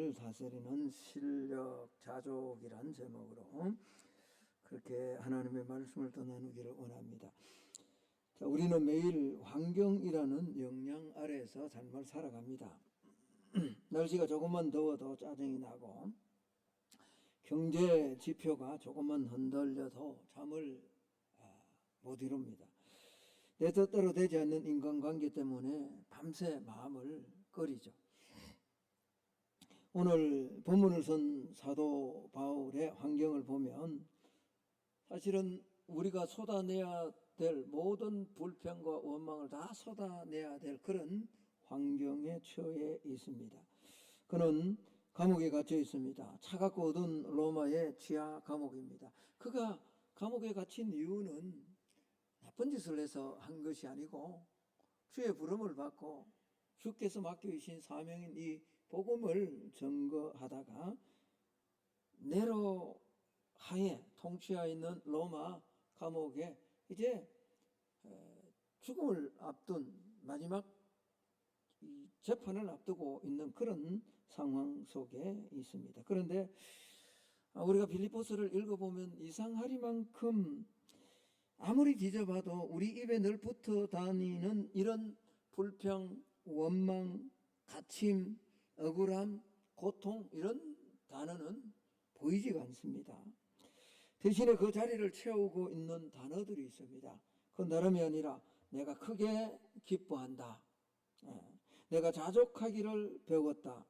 마음을 다스리는 실력 자족이란 제목으로 그렇게 하나님의 말씀을 더 나누기를 원합니다. 자, 우리는 매일 환경이라는 영향 아래에서 삶을 살아갑니다. 날씨가 조금만 더워도 짜증이 나고 경제 지표가 조금만 흔들려도 잠을 못 이룹니다. 내 뜻대로 되지 않는 인간관계 때문에 밤새 마음을 끓이죠. 오늘 본문을 쓴 사도 바울의 환경을 보면 사실은 우리가 쏟아내야 될 모든 불평과 원망을 다 쏟아내야 될 그런 환경에 처해 있습니다. 그는 감옥에 갇혀 있습니다. 차갑고 어두운 로마의 지하 감옥입니다. 그가 감옥에 갇힌 이유는 나쁜 짓을 해서 한 것이 아니고 주의 부름을 받고 주께서 맡겨주신 사명인 이 복음을 증거하다가 네로 하에 통치하에 있는 로마 감옥에 이제 죽음을 앞둔 마지막 재판을 앞두고 있는 그런 상황 속에 있습니다. 그런데 우리가 빌립보서를 읽어보면 이상하리만큼 아무리 뒤져봐도 우리 입에 늘 붙어 다니는 이런 불평, 원망, 가침, 억울함, 고통 이런 단어는 보이지가 않습니다. 대신에 그 자리를 채우고 있는 단어들이 있습니다. 그건 다름이 아니라 내가 크게 기뻐한다. 내가 자족하기를 배웠다.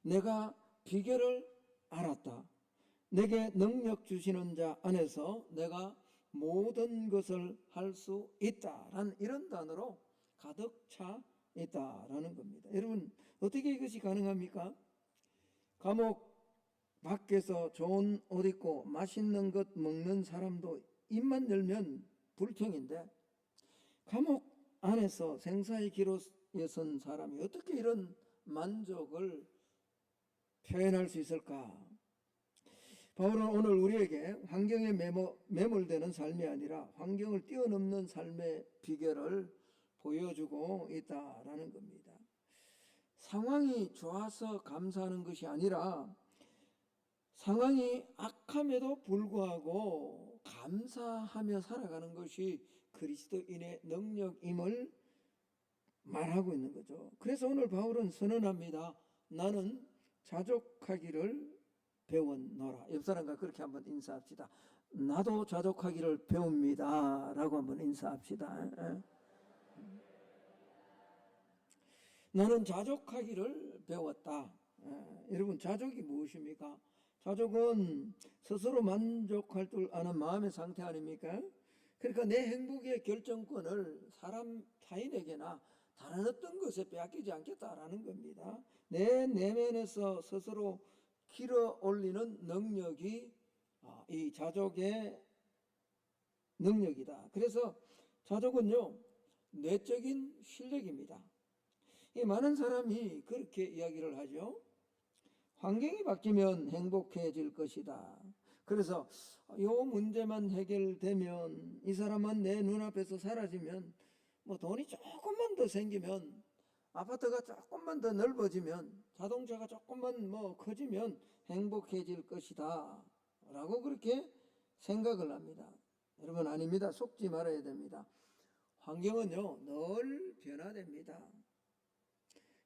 내가 비결을 알았다. 내게 능력 주시는 자 안에서 내가 모든 것을 할 수 있다라는 이런 단어로 가득 차 있다라는 겁니다. 여러분 어떻게 이것이 가능합니까? 감옥 밖에서 좋은 옷 입고 맛있는 것 먹는 사람도 입만 열면 불평인데 감옥 안에서 생사의 기로에 선 사람이 어떻게 이런 만족을 표현할 수 있을까? 바울은 오늘 우리에게 환경에 매몰되는 삶이 아니라 환경을 뛰어넘는 삶의 비결을 보여주고 있다라는 겁니다. 상황이 좋아서 감사하는 것이 아니라 상황이 악함에도 불구하고 감사하며 살아가는 것이 그리스도인의 능력임을 말하고 있는 거죠. 그래서 오늘 바울은 선언합니다. 나는 자족하기를 배웠노라. 옆 사람과 그렇게 한번 인사합시다. 나도 자족하기를 배웁니다 라고 한번 인사합시다. 나는 자족하기를 배웠다. 여러분 자족이 무엇입니까? 자족은 스스로 만족할 줄 아는 마음의 상태 아닙니까? 그러니까 내 행복의 결정권을 사람 타인에게나 다른 어떤 것에 빼앗기지 않겠다라는 겁니다. 내 내면에서 스스로 길어 올리는 능력이 이 자족의 능력이다. 그래서 자족은요 내적인 실력입니다. 많은 사람이 그렇게 이야기를 하죠. 환경이 바뀌면 행복해질 것이다. 그래서 이 문제만 해결되면 이 사람만 내 눈앞에서 사라지면 뭐 돈이 조금만 더 생기면 아파트가 조금만 더 넓어지면 자동차가 조금만 뭐 커지면 행복해질 것이다 라고 그렇게 생각을 합니다. 여러분 아닙니다. 속지 말아야 됩니다. 환경은요 늘 변화됩니다.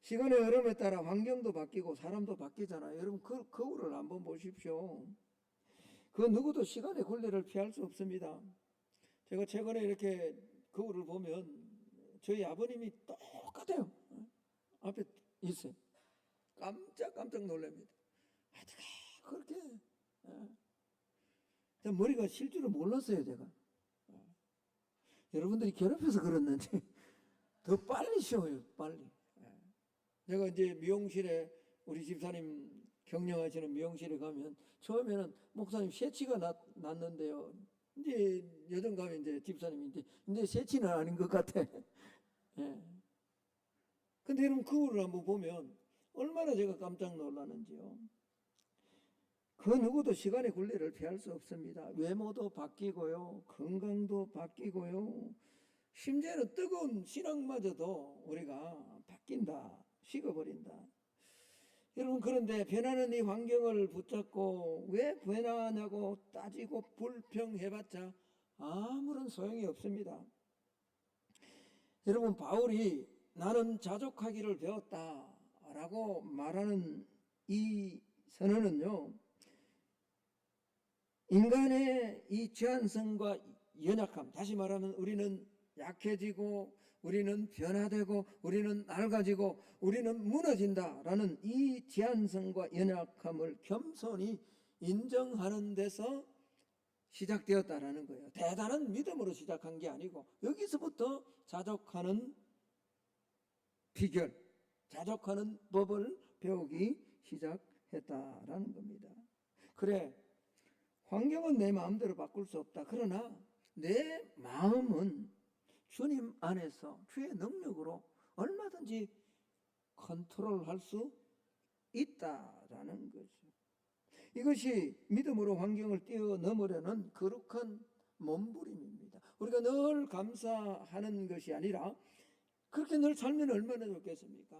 시간의 흐름에 따라 환경도 바뀌고 사람도 바뀌잖아요. 여러분 거울을 한번 보십시오. 그 누구도 시간의 굴레를 피할 수 없습니다. 제가 최근에 이렇게 거울을 보면 저희 아버님이 똑같아요. 앞에 있어요. 깜짝 놀랍니다. 어떻게 그렇게 머리가 쉴 줄을 몰랐어요 제가. 여러분들이 괴롭혀서 그랬는지 더 빨리 쉬어요. 빨리. 제가 이제 미용실에 우리 집사님 경영하시는 미용실에 가면 처음에는 목사님 새치가 났는데요. 이제 여정 가면 이제 집사님이 이제 새치는 아닌 것 같아. 예. 근데 여러분 거울을 한번 보면 얼마나 제가 깜짝 놀라는지요. 그 누구도 시간의 굴레를 피할 수 없습니다. 외모도 바뀌고요. 건강도 바뀌고요. 심지어는 뜨거운 신앙마저도 우리가 바뀐다. 식어버린다. 여러분, 그런데 변하는 이 환경을 붙잡고 왜 변하냐고 따지고 불평해봤자 아무런 소용이 없습니다. 여러분, 바울이 나는 자족하기를 배웠다라고 말하는 이 선언은요, 인간의 이 제한성과 연약함, 다시 말하면 우리는 약해지고 우리는 변화되고 우리는 낡아지고 우리는 무너진다라는 이 제한성과 연약함을 겸손히 인정하는 데서 시작되었다라는 거예요. 대단한 믿음으로 시작한 게 아니고 여기서부터 자족하는 비결, 자족하는 법을 배우기 시작했다라는 겁니다. 그래, 환경은 내 마음대로 바꿀 수 없다. 그러나 내 마음은 주님 안에서 주의 능력으로 얼마든지 컨트롤할 수 있다라는 거죠. 이것이 믿음으로 환경을 뛰어넘으려는 거룩한 몸부림입니다. 우리가 늘 감사하는 것이 아니라 그렇게 늘 살면 얼마나 좋겠습니까?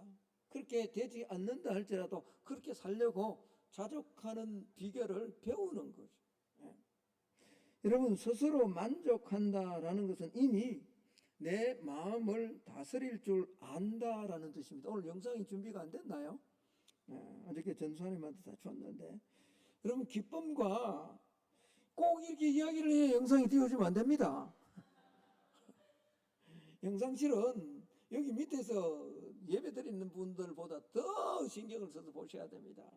그렇게 되지 않는다 할지라도 그렇게 살려고 자족하는 비결을 배우는 거죠. 여러분, 스스로 만족한다라는 것은 이미 내 마음을 다스릴 줄 안다라는 뜻입니다. 오늘 영상이 준비가 안 됐나요? 어저께 전수하님한테 다 줬는데, 여러분, 기쁨과 꼭 이렇게 이야기를 해야 영상이 띄워주면 안 됩니다. 영상실은 여기 밑에서 예배 드리는 분들보다 더 신경을 써서 보셔야 됩니다.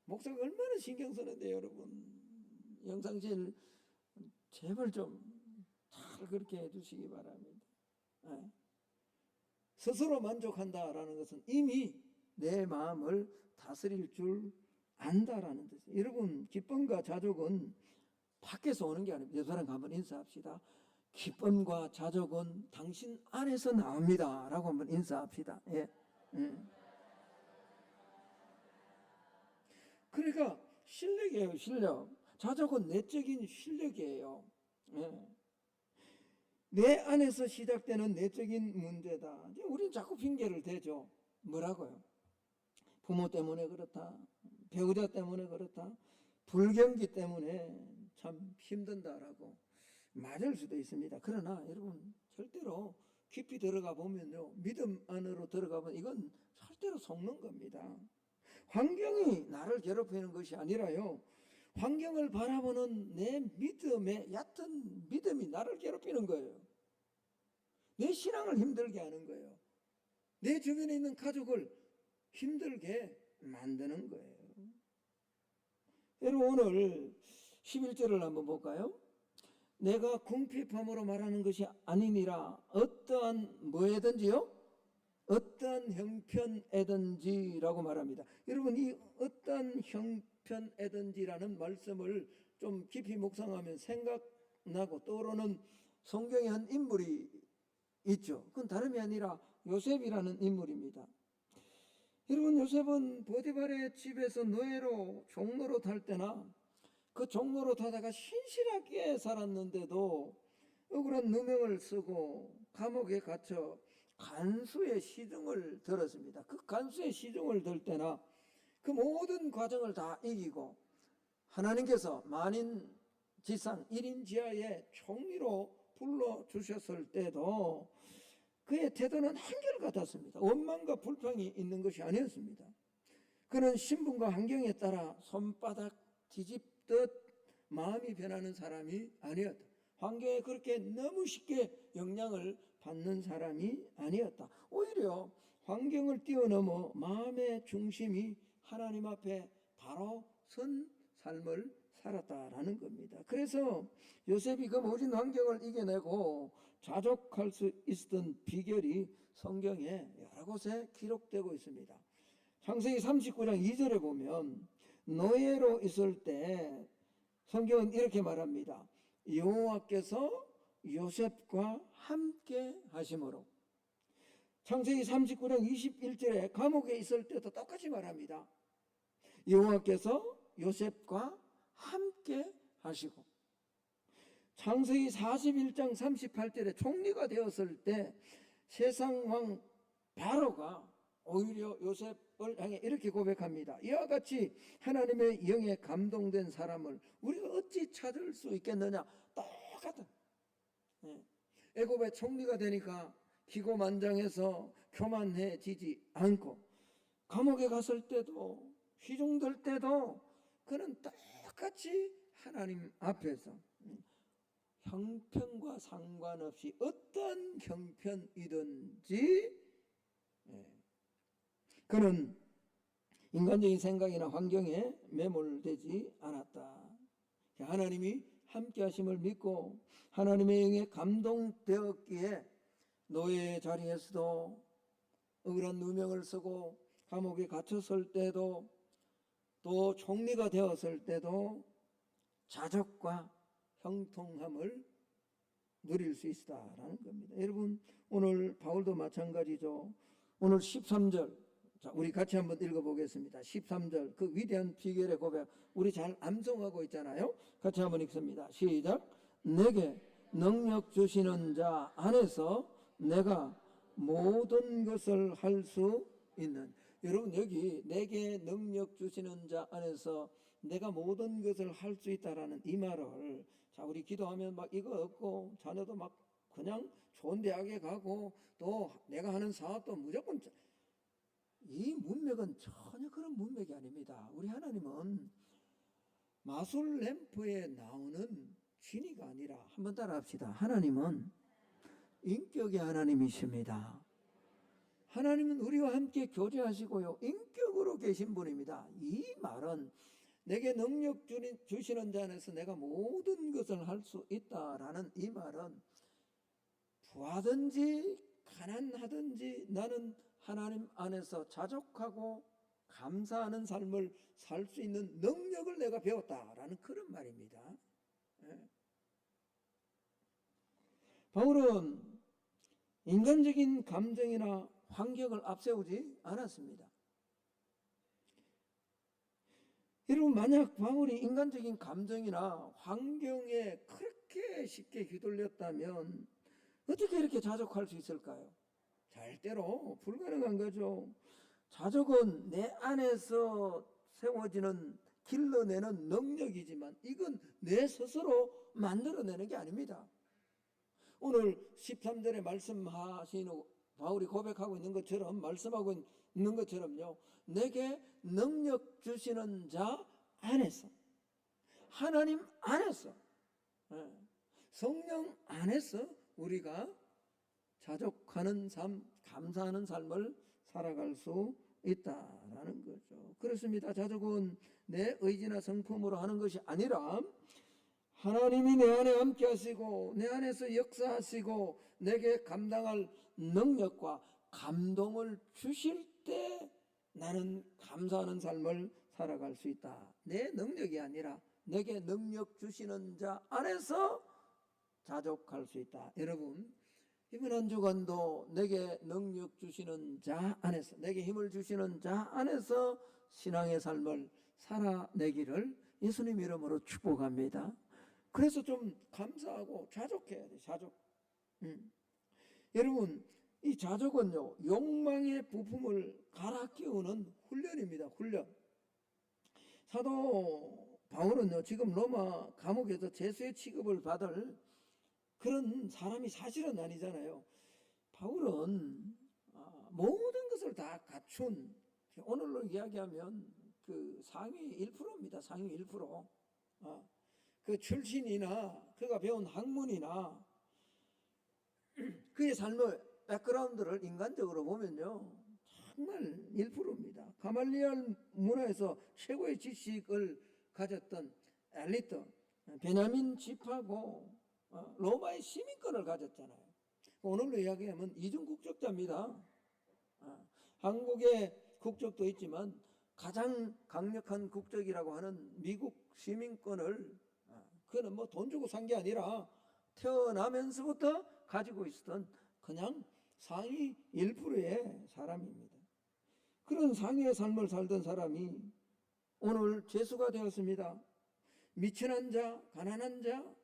목사가 얼마나 신경 쓰는데 여러분, 영상실 제발 좀 잘 그렇게 해주시기 바랍니다. 스스로 만족한다라는 것은 이미 내 마음을 다스릴 줄 안다라는 뜻이에요. 여러분, 기쁨과 자족은 밖에서 오는 게 아닙니다. 여사람 한번 인사합시다. 기쁨과 자족은 당신 안에서 나옵니다 라고 한번 인사합시다. 예. 그러니까 실력이에요. 실력. 자족은 내적인 실력이에요. 내 안에서 시작되는 내적인 문제다. 우리는 자꾸 핑계를 대죠. 뭐라고요? 부모 때문에 그렇다, 배우자 때문에 그렇다, 불경기 때문에 참 힘든다라고 맞을 수도 있습니다. 그러나 여러분, 절대로 깊이 들어가 보면요, 믿음 안으로 들어가 보면 이건 절대로 속는 겁니다. 환경이 나를 괴롭히는 것이 아니라요, 환경을 바라보는 내 믿음의 얕은 믿음이 나를 괴롭히는 거예요. 내 신앙을 힘들게 하는 거예요. 내 주변에 있는 가족을 힘들게 만드는 거예요. 여러분, 오늘 11절을 한번 볼까요? 내가 궁핍함으로 말하는 것이 아니니라 어떠한 뭐에든지요? 어떠한 형편에든지라고 말합니다. 여러분, 이 어떠한 형편에든지라는 말씀을 좀 깊이 묵상하면 생각나고 떠오르는 성경의 한 인물이 있죠. 그건 다름이 아니라 요셉이라는 인물입니다. 여러분, 요셉은 보디발의 집에서 노예로 종로로 탈 때나 그 종로로 타다가 신실하게 살았는데도 억울한 누명을 쓰고 감옥에 gat혀 간수의 시중을 들었습니다. 그 간수의 시중을 들 때나 그 모든 과정을 다 이기고 하나님께서 만인지상 1인 지하의 총리로 불러주셨을 때도 그의 태도는 한결같았습니다. 원망과 불평이 있는 것이 아니었습니다. 그는 신분과 환경에 따라 손바닥 뒤집듯 마음이 변하는 사람이 아니었다. 환경에 그렇게 너무 쉽게 영향을 받는 사람이 아니었다. 오히려 환경을 뛰어넘어 마음의 중심이 하나님 앞에 바로 선 삶을 살았다라는 겁니다. 그래서 요셉이 그 모든 환경을 이겨내고 자족할 수 있었던 비결이 성경에 여러 곳에 기록되고 있습니다. 창세기 39장 2절에 보면 노예로 있을 때 성경은 이렇게 말합니다. 여호와께서 요셉과 함께 하심으로. 창세기 39장 21절에 감옥에 있을 때도 똑같이 말합니다. 여호와께서 요셉과 함께 하시고, 창세기 41장 38절에 총리가 되었을 때 세상 왕 바로가 오히려 요셉 향해 이렇게 고백합니다. 이와 같이 하나님의 영에 감동된 사람을 우리가 어찌 찾을 수 있겠느냐. 똑같은, 애굽의 총리가 되니까 기고만장해서 교만해지지 않고, 감옥에 갔을 때도 휘중될 때도 그는 똑같이 하나님 앞에서 형편과 상관없이 어떤 형편이든지 그는 인간적인 생각이나 환경에 매몰되지 않았다. 하나님이 함께 하심을 믿고 하나님의 영에 감동되었기에 노예의 자리에서도 억울한 누명을 쓰고 감옥에 갇혔을 때도 또 총리가 되었을 때도 자족과 형통함을 누릴 수 있다라는 겁니다. 여러분, 오늘 바울도 마찬가지죠. 오늘 13절, 자, 우리 같이 한번 읽어보겠습니다. 13절, 그 위대한 비결의 고백, 우리 잘 암송하고 있잖아요. 같이 한번 읽습니다. 시작. 내게 능력 주시는 자 안에서 내가 모든 것을 할 수 있는. 여러분, 여기 내게 능력 주시는 자 안에서 내가 모든 것을 할 수 있다라는 이 말을, 자, 우리 기도하면 막 이거 얻고 자녀도 막 그냥 좋은 대학에 가고 또 내가 하는 사업도 무조건, 이 문맥은 전혀 그런 문맥이 아닙니다. 우리 하나님은 마술 램프에 나오는 진이가 아니라, 한번 따라합시다. 하나님은 인격의 하나님이십니다. 하나님은 우리와 함께 교제하시고요, 인격으로 계신 분입니다. 이 말은 내게 능력 주시는 자 안에서 내가 모든 것을 할 수 있다라는 이 말은, 부하든지 가난하든지 나는 하나님 안에서 자족하고 감사하는 삶을 살 수 있는 능력을 내가 배웠다라는 그런 말입니다. 바울은 인간적인 감정이나 환경을 앞세우지 않았습니다. 여러분, 만약 바울이 인간적인 감정이나 환경에 그렇게 쉽게 휘둘렸다면 어떻게 이렇게 자족할 수 있을까요? 절대로 불가능한 거죠. 자족은 내 안에서 세워지는, 길러내는 능력이지만 이건 내 스스로 만들어내는 게 아닙니다. 오늘 13절에 말씀하시는, 바울이 고백하고 있는 것처럼, 말씀하고 있는 것처럼요, 내게 능력 주시는 자 안에서, 하나님 안에서, 성령 안에서 우리가 자족하는 삶, 감사하는 삶을 살아갈 수 있다라는 거죠. 그렇습니다. 자족은 내 의지나 성품으로 하는 것이 아니라 하나님이 내 안에 함께 하시고 내 안에서 역사하시고 내게 감당할 능력과 감동을 주실 때 나는 감사하는 삶을 살아갈 수 있다. 내 능력이 아니라 내게 능력 주시는 자 안에서 자족할 수 있다. 여러분, 이번 한 주간도 내게 능력 주시는 자 안에서, 내게 힘을 주시는 자 안에서 신앙의 삶을 살아내기를 예수님 이름으로 축복합니다. 그래서 좀 감사하고 자족해야 돼. 자족. 여러분, 이 자족은요, 욕망의 부품을 갈아 끼우는 훈련입니다. 훈련. 사도 바울은요, 지금 로마 감옥에서 죄수의 취급을 받을 그런 사람이 사실은 아니잖아요. 바울은 모든 것을 다 갖춘, 오늘로 이야기하면 그 상위 1%입니다. 상위 1%. 그 출신이나 그가 배운 학문이나 그의 삶의 백그라운드를 인간적으로 보면요, 정말 1%입니다. 가말리엘 문화에서 최고의 지식을 가졌던 엘리트, 베냐민 집하고 로마의 시민권을 가졌잖아요. 오늘로 이야기하면 이중 국적자입니다. 한국의 국적도 있지만 가장 강력한 국적이라고 하는 미국 시민권을, 그는 뭐 돈 주고 산 게 아니라 태어나면서부터 가지고 있었던 그냥 상위 1%의 사람입니다. 그런 상위의 삶을 살던 사람이 오늘 죄수가 되었습니다. 미천한 자, 가난한 자,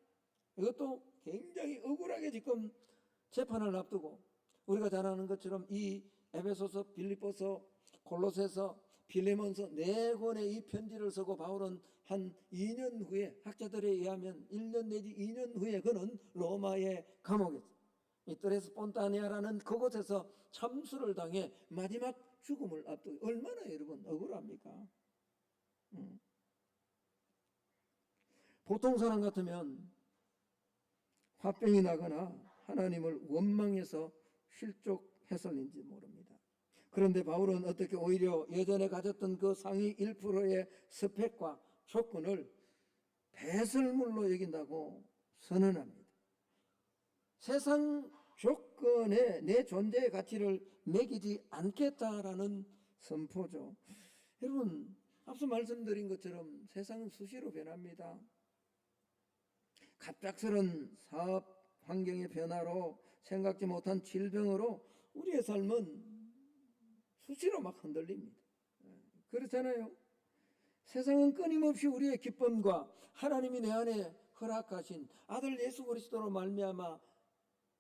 이것도 굉장히 억울하게 지금 재판을 앞두고, 우리가 잘 아는 것처럼 이 에베소서, 빌립보서, 골로새서, 빌레몬서 4권의 이 편지를 쓰고 바울은 한 2년 후에, 학자들에 의하면 1년 내지 2년 후에 그는 로마의 감옥에서, 이 트레스 폰타니아라는 그곳에서 참수를 당해 마지막 죽음을 앞두고, 얼마나 여러분 억울합니까? 보통 사람 같으면 화병이 나거나 하나님을 원망해서 실족했을는지 모릅니다. 그런데 바울은 어떻게 오히려 예전에 가졌던 그 상위 1%의 스펙과 조건을 배설물로 여긴다고 선언합니다. 세상 조건에 내 존재의 가치를 매기지 않겠다라는 선포죠. 여러분, 앞서 말씀드린 것처럼 세상은 수시로 변합니다. 갑작스런 사업 환경의 변화로, 생각지 못한 질병으로 우리의 삶은 수시로 막 흔들립니다. 그렇잖아요. 세상은 끊임없이 우리의 기쁨과 하나님이 내 안에 허락하신 아들 예수 그리스도로 말미암아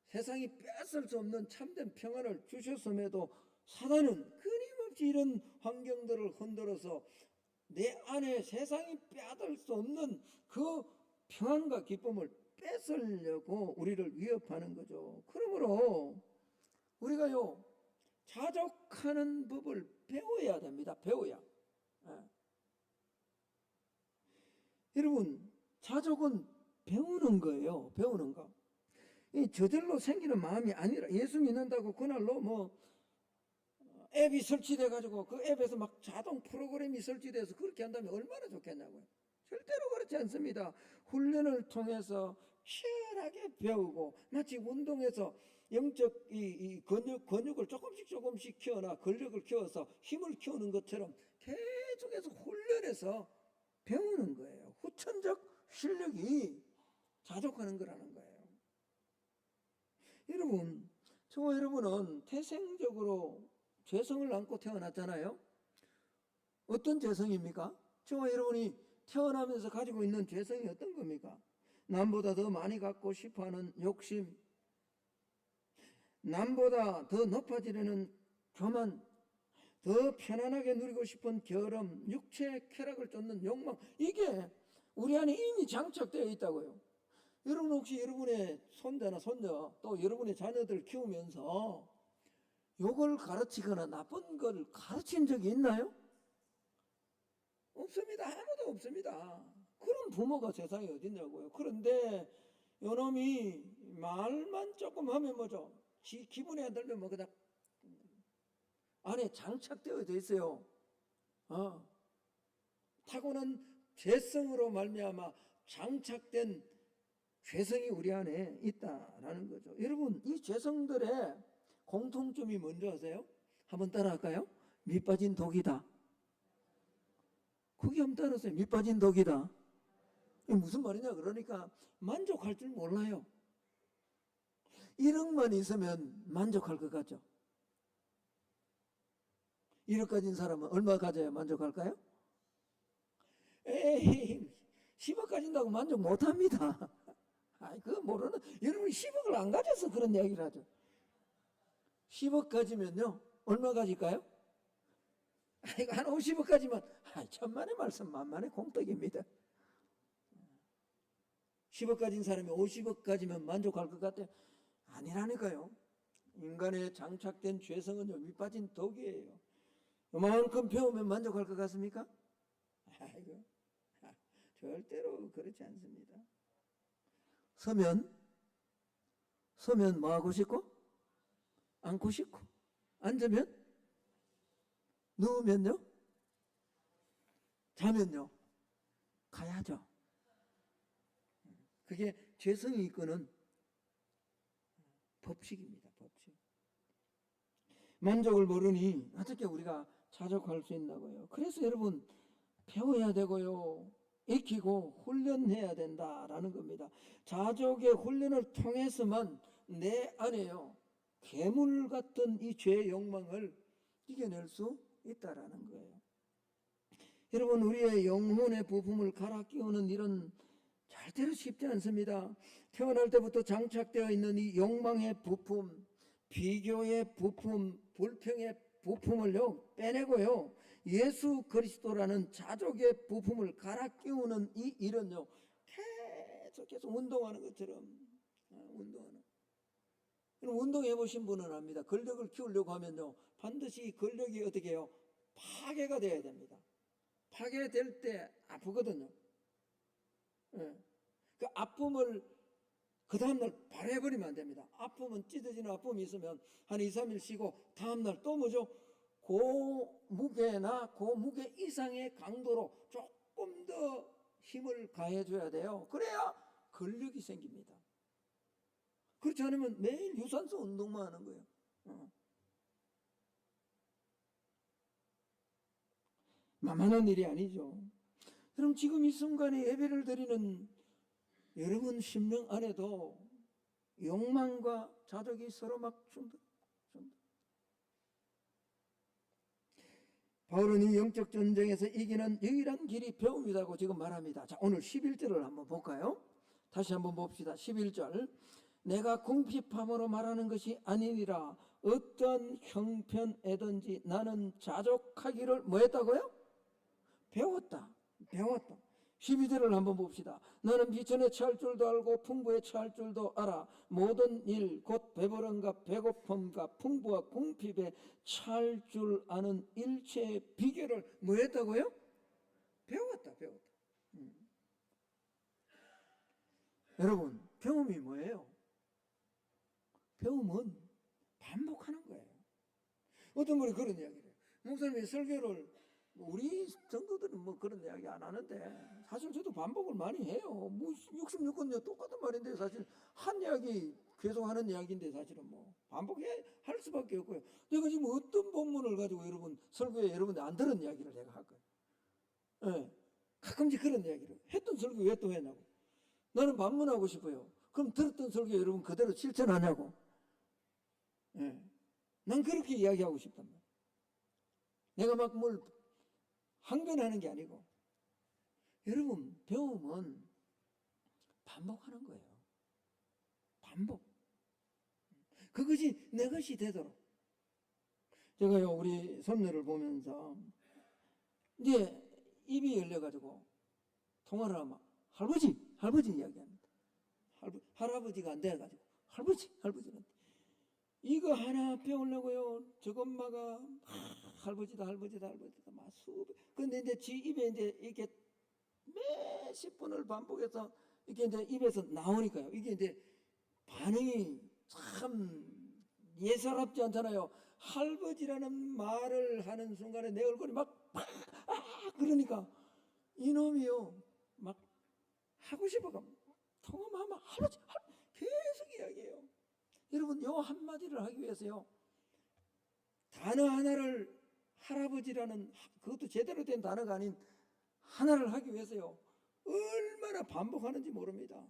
세상이 빼앗을 수 없는 참된 평안을 주셨음에도 사단은 끊임없이 이런 환경들을 흔들어서 내 안에 세상이 빼앗을 수 없는 그 평안과 기쁨을 뺏으려고 우리를 위협하는 거죠. 그러므로 우리가요, 자족하는 법을 배워야 됩니다. 배워야. 여러분, 자족은 배우는 거예요. 배우는 거. 이 저절로 생기는 마음이 아니라, 예수 믿는다고 그날로 뭐 앱이 설치돼 가지고 그 앱에서 막 자동 프로그램이 설치돼서 그렇게 한다면 얼마나 좋겠냐고요. 절대로 그렇지 않습니다. 훈련을 통해서 치열하게 배우고, 마치 운동에서 영적 이 근육을 조금씩 키워나 근력을 키워서 힘을 키우는 것처럼 계속해서 훈련해서 배우는 거예요. 후천적 실력이 자족하는 거라는 거예요. 여러분, 저와 여러분은 태생적으로 죄성을 안고 태어났잖아요. 어떤 죄성입니까? 저와 여러분이 태어나면서 가지고 있는 죄성이 어떤 겁니까? 남보다 더 많이 갖고 싶어하는 욕심, 남보다 더 높아지려는 교만, 더 편안하게 누리고 싶은 게으름, 육체의 쾌락을 쫓는 욕망, 이게 우리 안에 이미 장착되어 있다고요. 여러분, 혹시 여러분의 손자나 손녀, 또 여러분의 자녀들 키우면서 욕을 가르치거나 나쁜 걸 가르친 적이 있나요? 없습니다. 아무도 없습니다. 그런 부모가 세상에 어딨냐고요. 그런데 요놈이 말만 조금 하면 뭐죠? 기분이 안 들면 뭐 그냥 안에 장착되어 있어요. 타고난 죄성으로 말미암아 장착된 죄성이 우리 안에 있다라는 거죠. 여러분, 이 죄성들의 공통점이 뭔지 아세요? 한번 따라할까요? 밑빠진 독이다. 그게 한번 따라하세요. 밑빠진 독이다. 이게 무슨 말이냐? 그러니까 만족할 줄 몰라요. 1억만 있으면 만족할 것 같죠? 1억 가진 사람은 얼마 가져야 만족할까요? 에이, 10억 가진다고 만족 못합니다. 그거 모르는, 여러분 10억을 안 가져서 그런 이야기를 하죠. 10억 가지면요, 얼마 가질까요? 한 50억 가지면 천만의 말씀 만만의 공덕입니다. 10억 가진 사람이 50억 가지면 만족할 것 같아요? 아니라니까요. 인간의 장착된 죄성은요, 밑빠진 독이에요. 요만큼 배우면 만족할 것 같습니까? 절대로 그렇지 않습니다. 서면 뭐 하고 싶고? 앉고 싶고. 앉으면? 누우면요? 자면요? 가야죠. 그게 죄성이 이끄는 법칙입니다. 법칙. 만족을 모르니 어떻게 우리가 자족할 수 있나고요. 그래서 여러분, 배워야 되고요, 익히고 훈련해야 된다라는 겁니다. 자족의 훈련을 통해서만 내 안에요, 괴물 같은 이 죄의 욕망을 이겨낼 수 있다라는 거예요. 여러분, 우리의 영혼의 부품을 갈아 끼우는 일은 절대로 쉽지 않습니다. 태어날 때부터 장착되어 있는 이 욕망의 부품, 비교의 부품, 불평의 부품을요 빼내고요 예수 그리스도라는 자족의 부품을 갈아 끼우는 이 일은요 계속 운동하는 것처럼 운동하는. 운동해 보신 분은 압니다. 근력을 키우려고 하면요 반드시 근력이 어떻게 해요? 파괴가 돼야 됩니다. 파괴될 때 아프거든요. 예. 그 아픔을 그 다음날 바로 해버리면 안 됩니다. 아프면 찢어지는 아픔이 있으면 한 2, 3일 쉬고 다음날 또 뭐죠? 고무게나 고무게 이상의 강도로 조금 더 힘을 가해줘야 돼요. 그래야 근력이 생깁니다. 그렇지 않으면 매일 유산소 운동만 하는 거예요. 만만한 일이 아니죠. 그럼 지금 이 순간에 예배를 드리는 여러분 심령 안에도 욕망과 자족이 서로 막 충돌. 바울은 이 영적 전쟁에서 이기는 유일한 길이 배움이라고 지금 말합니다. 자, 오늘 11절을 한번 볼까요? 다시 한번 봅시다. 11절. 내가 궁핍함으로 말하는 것이 아니니라. 어떤 형편에든지 나는 자족하기를 뭐 했다고요? 배웠다. 12절을 한번 봅시다. 너는 비천에 처할 줄도 알고 풍부에 처할 줄도 알아. 모든 일 곧 배부름과 배고픔과 풍부와 궁핍에 처할 줄 아는 일체의 비결을 뭐 했다고요? 배웠다. 여러분 배움이 뭐예요? 배움은 반복하는 거예요. 어떤 분이 그런 이야기를 해요. 목사님이 설교를 우리 성도들은 뭐 그런 이야기 안 하는데 사실 저도 반복을 많이 해요. 뭐 66건 똑같은 말인데 사실 한 이야기 계속 하는 이야기인데 사실은 뭐 반복해 할 수밖에 없고요. 내가 지금 어떤 본문을 가지고 여러분 설교에 여러분들 안 들은 이야기를 내가 할 거예요. 네. 가끔씩 그런 이야기를 했던 설교 왜 또 했냐고. 나는 반문하고 싶어요. 그럼 들었던 설교 여러분 그대로 실천하냐고. 네. 난 그렇게 이야기하고 싶단 말이에요. 내가 막 뭘 항변하는 게 아니고 여러분 배움은 반복하는 거예요. 반복. 그것이 내 것이 되도록. 제가요 우리 손녀를 보면서 이제 입이 열려가지고 통화를 하면 할아버지 이야기합니다. 할아버지가 안 돼가지고 할아버지는 이거 하나 배우려고요. 저엄마가 할아버지다 막 수백. 근데 이제 지 입에 이제 이렇게 몇십 분을 반복해서 이게 이제 입에서 나오니까요. 이게 이제 반응이 참 예사롭지 않잖아요. 할아버지라는 말을 하는 순간에 내 얼굴이 막 그러니까 이놈이요 막 하고 싶어가 통화만 하면 할아버지 계속 이야기해요. 여러분 요 한마디를 하기 위해서요 단어 하나를 할아버지라는 그것도 제대로 된 단어가 아닌 하나를 하기 위해서요 얼마나 반복하는지 모릅니다.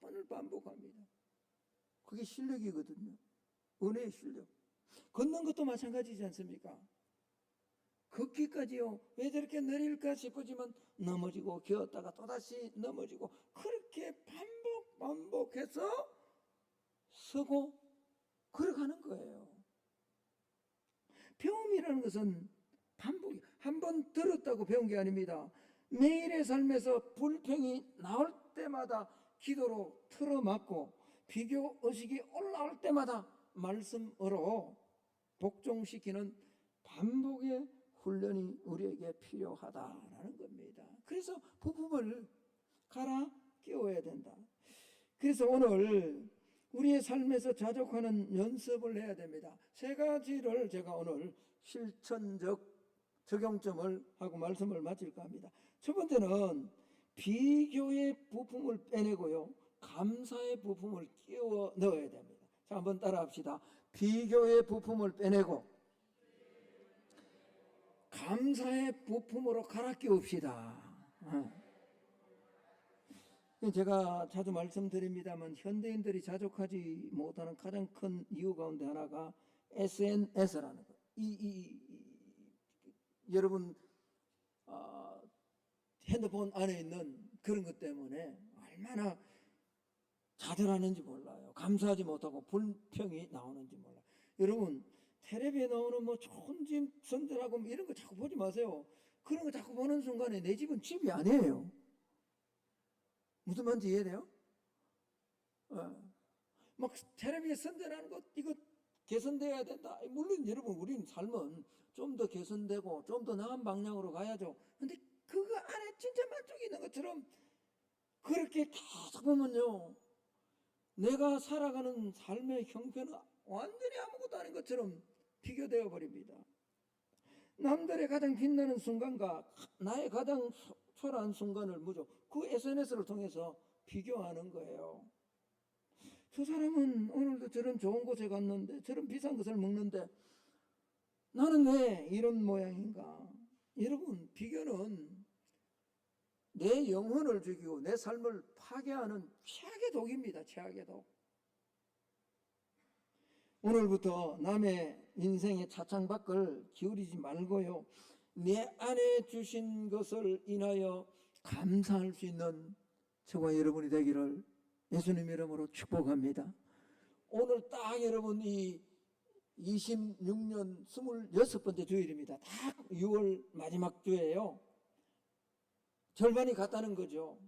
번을 반복합니다. 그게 실력이거든요. 은혜의 실력. 걷는 것도 마찬가지지 않습니까? 걷기까지요 왜 저렇게 느릴까 싶어지만 넘어지고 기었다가 또다시 넘어지고 그렇게 반복해서 서고 걸어가는 거예요. 배움이라는 것은 반복이 한 번 들었다고 배운 게 아닙니다. 매일의 삶에서 불평이 나올 때마다 기도로 틀어막고 비교 의식이 올라올 때마다 말씀으로 복종시키는 반복의 훈련이 우리에게 필요하다라는 겁니다. 그래서 부품을 갈아 끼워야 된다. 그래서 오늘 우리의 삶에서 자족하는 연습을 해야 됩니다. 세 가지를 제가 오늘 실천적 적용점을 하고 말씀을 마칠까 합니다. 첫 번째는 비교의 부품을 빼내고요 감사의 부품을 끼워 넣어야 됩니다. 자, 한번 따라 합시다. 비교의 부품을 빼내고 감사의 부품으로 갈아 끼웁시다. 제가 자주 말씀드립니다만 현대인들이 자족하지 못하는 가장 큰 이유 가운데 하나가 SNS라는 거예요. 여러분 핸드폰 안에 있는 그런 것 때문에 얼마나 좌절하는지 몰라요. 감사하지 못하고 불평이 나오는지 몰라요. 여러분 텔레비에 나오는 뭐 좋은 집 선전하고 뭐 이런 거 자꾸 보지 마세요. 그런 거 자꾸 보는 순간에 내 집은 집이 아니에요. 무슨 말인지 이해돼요? 막 텔레비에 선전하는 것 이거 개선돼야 된다. 물론 여러분 우리는 삶은 좀 더 개선되고 좀 더 나은 방향으로 가야죠. 근데 그거 안에 진짜 만족이 있는 것처럼 그렇게 계속 보면요, 내가 살아가는 삶의 형편은 완전히 아무것도 아닌 것처럼 비교되어 버립니다. 남들의 가장 빛나는 순간과 나의 가장 초라한 순간을 그 SNS를 통해서 비교하는 거예요. 저 사람은 오늘도 저런 좋은 곳에 갔는데 저런 비싼 것을 먹는데 나는 왜 이런 모양인가? 여러분, 비교는 내 영혼을 죽이고 내 삶을 파괴하는 최악의 독입니다. 최악의 독. 오늘부터 남의 인생의 차창밖을 기울이지 말고요, 내 안에 주신 것을 인하여 감사할 수 있는 저와 여러분이 되기를 예수님 이름으로 축복합니다. 오늘 딱 여러분 이 26년 26번째 주일입니다. 딱 6월 마지막 주예요. 절반이 갔다는 거죠.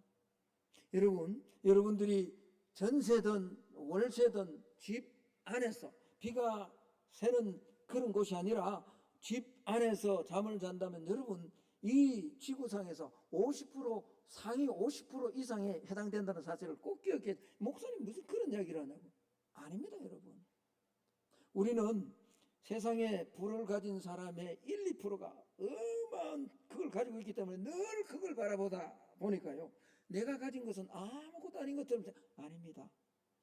여러분들이 전세든 월세든 집 안에서 비가 새는 그런 곳이 아니라 집 안에서 잠을 잔다면 여러분 이 지구상에서 50% 상위 50% 이상에 해당된다는 사실을 꼭 기억해. 목사님 무슨 그런 이야기를 하냐고. 아닙니다, 여러분. 우리는 세상에 부를 가진 사람의 1, 2%가 어마어마한 그걸 가지고 있기 때문에 늘 그걸 바라보다 보니까요, 내가 가진 것은 아무것도 아닌 것처럼 아닙니다.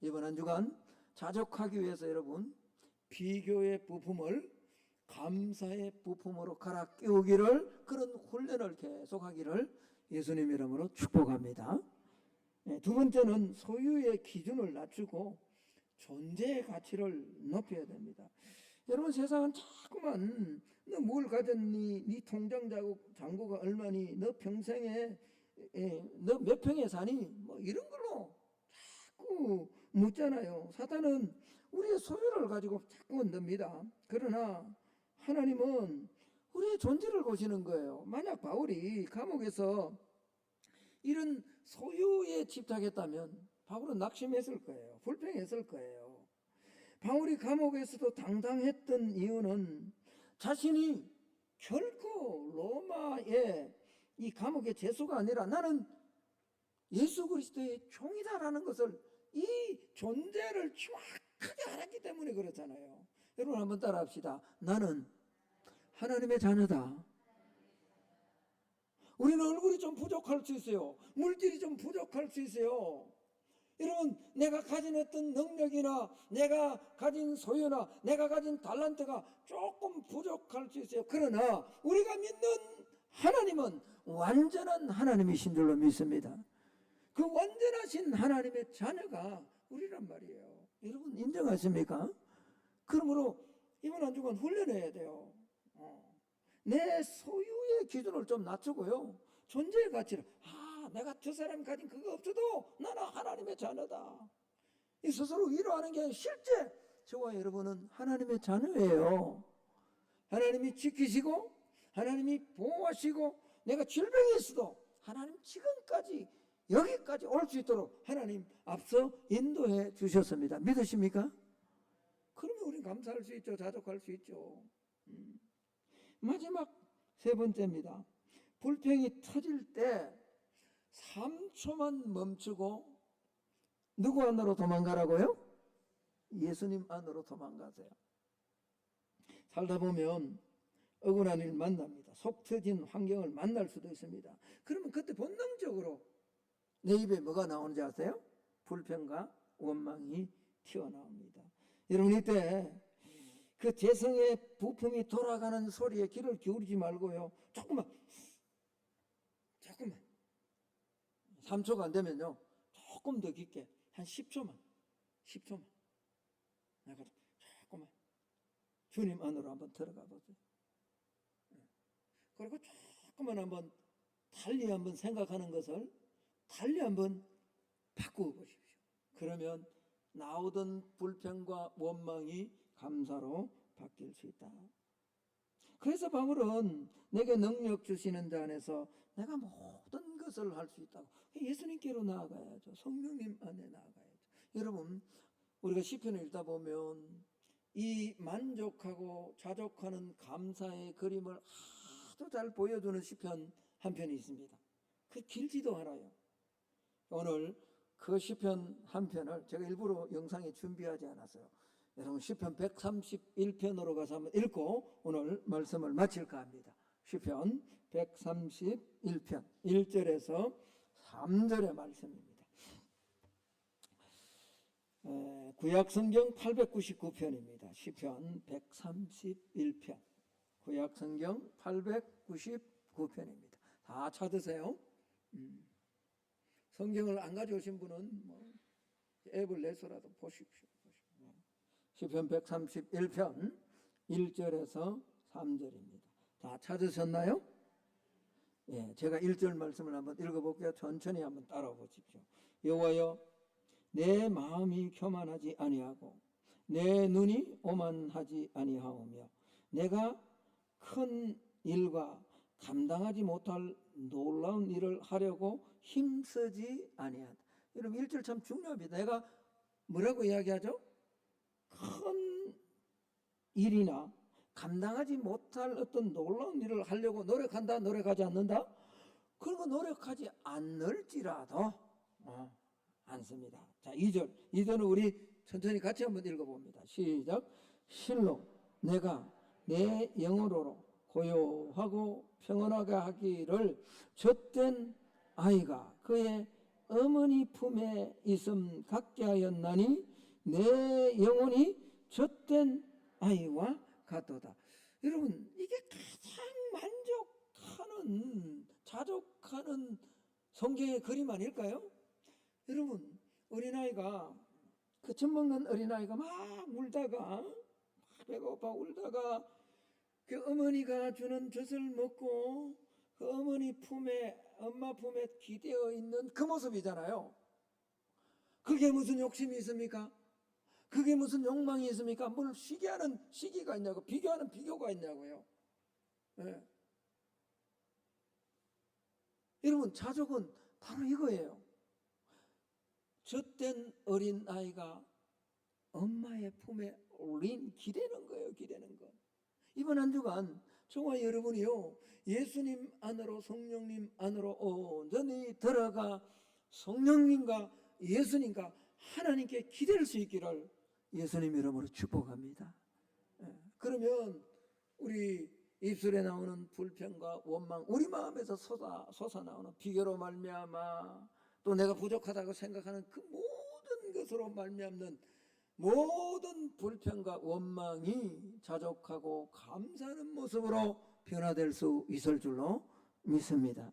이번 한 주간 자족하기 위해서 여러분 비교의 부품을 감사의 부품으로 갈아 끼우기를, 그런 훈련을 계속하기를 예수님 이름으로 축복합니다. 두 번째는 소유의 기준을 낮추고 존재의 가치를 높여야 됩니다. 여러분, 세상은 자꾸만 너 뭘 가졌니, 네 통장 잔고가 얼마니, 너 평생에 너 몇 평에 사니, 뭐 이런 걸로 자꾸 묻잖아요. 사탄은 우리의 소유를 가지고 자꾸 묻습니다. 그러나 하나님은 우리의 존재를 보시는 거예요. 만약 바울이 감옥에서 이런 소유에 집착했다면 바울은 낙심했을 거예요. 불평했을 거예요. 바울이 감옥에서도 당당했던 이유는 자신이 결코 로마의 이 감옥의 죄수가 아니라 나는 예수 그리스도의 종이다라는 것을, 이 존재를 정확하게 알았기 때문에 그렇잖아요. 여러분 한번 따라합시다. 나는 하나님의 자녀다. 우리는 얼굴이 좀 부족할 수 있어요. 물질이 좀 부족할 수 있어요. 여러분, 내가 가진 어떤 능력이나 내가 가진 소유나 내가 가진 달란트가 조금 부족할 수 있어요. 그러나 우리가 믿는 하나님은 완전한 하나님이신 줄로 믿습니다. 그 완전하신 하나님의 자녀가 우리란 말이에요. 여러분 인정하십니까? 그러므로 이번 한 주간 훈련해야 돼요. 내 소유의 기준을 좀 낮추고요, 존재의 가치를, 내가 저 사람이 가진 그거 없어도 나는 하나님의 자녀다, 이 스스로 위로하는 게 아니라 실제 저와 여러분은 하나님의 자녀예요. 하나님이 지키시고 하나님이 보호하시고 내가 질병이 있어도 하나님 지금까지 여기까지 올 수 있도록 하나님 앞서 인도해 주셨습니다. 믿으십니까? 그러면 우리는 감사할 수 있죠. 자족할 수 있죠. 마지막 세 번째입니다. 불평이 터질 때 3초만 멈추고 누구 안으로 도망가라고요? 예수님 안으로 도망가세요. 살다 보면 억울한 일 만납니다. 속 터진 환경을 만날 수도 있습니다. 그러면 그때 본능적으로 내 입에 뭐가 나오는지 아세요? 불평과 원망이 튀어나옵니다. 여러분, 이때 그 재성의 부품이 돌아가는 소리에 귀를 기울이지 말고요, 조금만 3초가 안 되면요 조금 더 깊게 한 10초만 내가 조금만 주님 안으로 한번 들어가 보세요. 그리고 조금만 한번 달리 한번 생각하는 것을 달리 한번 바꾸어 보십시오. 그러면 나오던 불평과 원망이 감사로 바뀔 수 있다. 그래서 바울은 내게 능력 주시는 자 안에서 내가 모든 것을 할 수 있다고. 예수님께로 나아가야죠. 성령님 안에 나아가야죠. 여러분, 우리가 시편을 읽다 보면 이 만족하고 자족하는 감사의 그림을 아주 잘 보여주는 시편 한 편이 있습니다. 그 길지도 않아요. 오늘 그 시편 한 편을 제가 일부러 영상에 준비하지 않았어요. 여러분, 시편 131편으로 가서 한번 읽고 오늘 말씀을 마칠까 합니다. 시편 131편 1절에서 3절의 말씀입니다. 구약성경 899편입니다. 시편 131편 구약성경 899편입니다. 다 찾으세요. 성경을 안 가져오신 분은 앱을 내서라도 보십시오. 시편 131편 1절에서 3절입니다. 다 찾으셨나요? 예, 제가 1절 말씀을 한번 읽어볼게요. 천천히 한번 따라와 보십시오. 여호와여, 내 마음이 교만하지 아니하고 내 눈이 오만하지 아니하오며 내가 큰 일과 감당하지 못할 놀라운 일을 하려고 힘쓰지 아니한다. 여러분, 1절 참 중요합니다. 내가 뭐라고 이야기하죠? 큰 일이나 감당하지 못할 어떤 놀라운 일을 하려고 노력한다, 노력하지 않는다? 그런 거 노력하지 않을지라도 않습니다. 자, 2절은 우리 천천히 같이 한번 읽어봅니다. 시작. 실로 내가 내 영으로 고요하고 평온하게 하기를 젖된 아이가 그의 어머니 품에 있음 같게 하였나니 내 영혼이 젖된 아이와 같도다. 여러분, 이게 가장 만족하는, 자족하는 성경의 그림 아닐까요? 여러분, 어린아이가, 그 젖 먹는 어린아이가 막 울다가, 배고파 울다가 그 어머니가 주는 젖을 먹고 그 어머니 품에, 엄마 품에 기대어 있는 그 모습이잖아요. 그게 무슨 욕심이 있습니까? 그게 무슨 욕망이 있습니까? 뭘 시기하는 시기가 있냐고, 비교하는 비교가 있냐고요. 네. 여러분, 자족은 바로 이거예요. 젖된 어린아이가 엄마의 품에 올린 기대는 거예요. 기대는 거. 이번 한 주간 저와 여러분이요, 예수님 안으로, 성령님 안으로 온전히 들어가 성령님과 예수님과 하나님께 기댈 수 있기를 예수님 이름으로 축복합니다. 그러면 우리 입술에 나오는 불평과 원망, 우리 마음에서 솟아나오는 비교로 말미암아, 또 내가 부족하다고 생각하는 그 모든 것으로 말미암는 모든 불평과 원망이 자족하고 감사하는 모습으로 변화될 수 있을 줄로 믿습니다.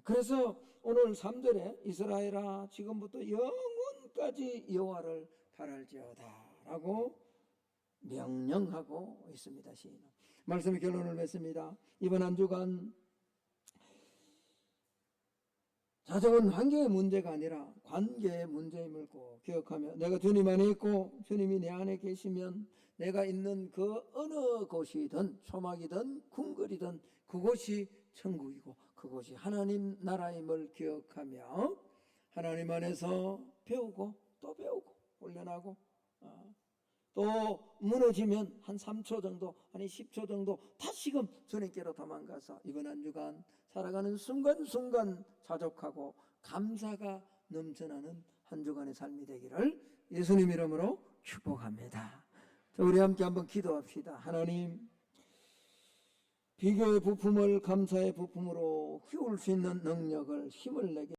그래서 오늘 3절에 이스라엘아 지금부터 영원까지 여호와를 바랄지어다 라고 명령하고 있습니다. 시인은 말씀의 결론을 맺습니다. 이번 한 주간 자족은 환경의 문제가 아니라 관계의 문제임을 꼭 기억하며, 내가 주님 안에 있고 주님이 내 안에 계시면 내가 있는 그 어느 곳이든 초막이든 궁궐이든 그곳이 천국이고 그곳이 하나님 나라임을 기억하며 하나님 안에서 배우고 또 배우고 훈련하고, 또 무너지면 한 3초 정도, 아니 10초 정도 다시금 주님께로 도망가서 이번 한 주간 살아가는 순간순간 자족하고 감사가 넘쳐나는 한 주간의 삶이 되기를 예수님 이름으로 축복합니다. 자, 우리 함께 한번 기도합시다. 하나님, 비교의 부품을 감사의 부품으로 키울 수 있는 능력을, 힘을 내게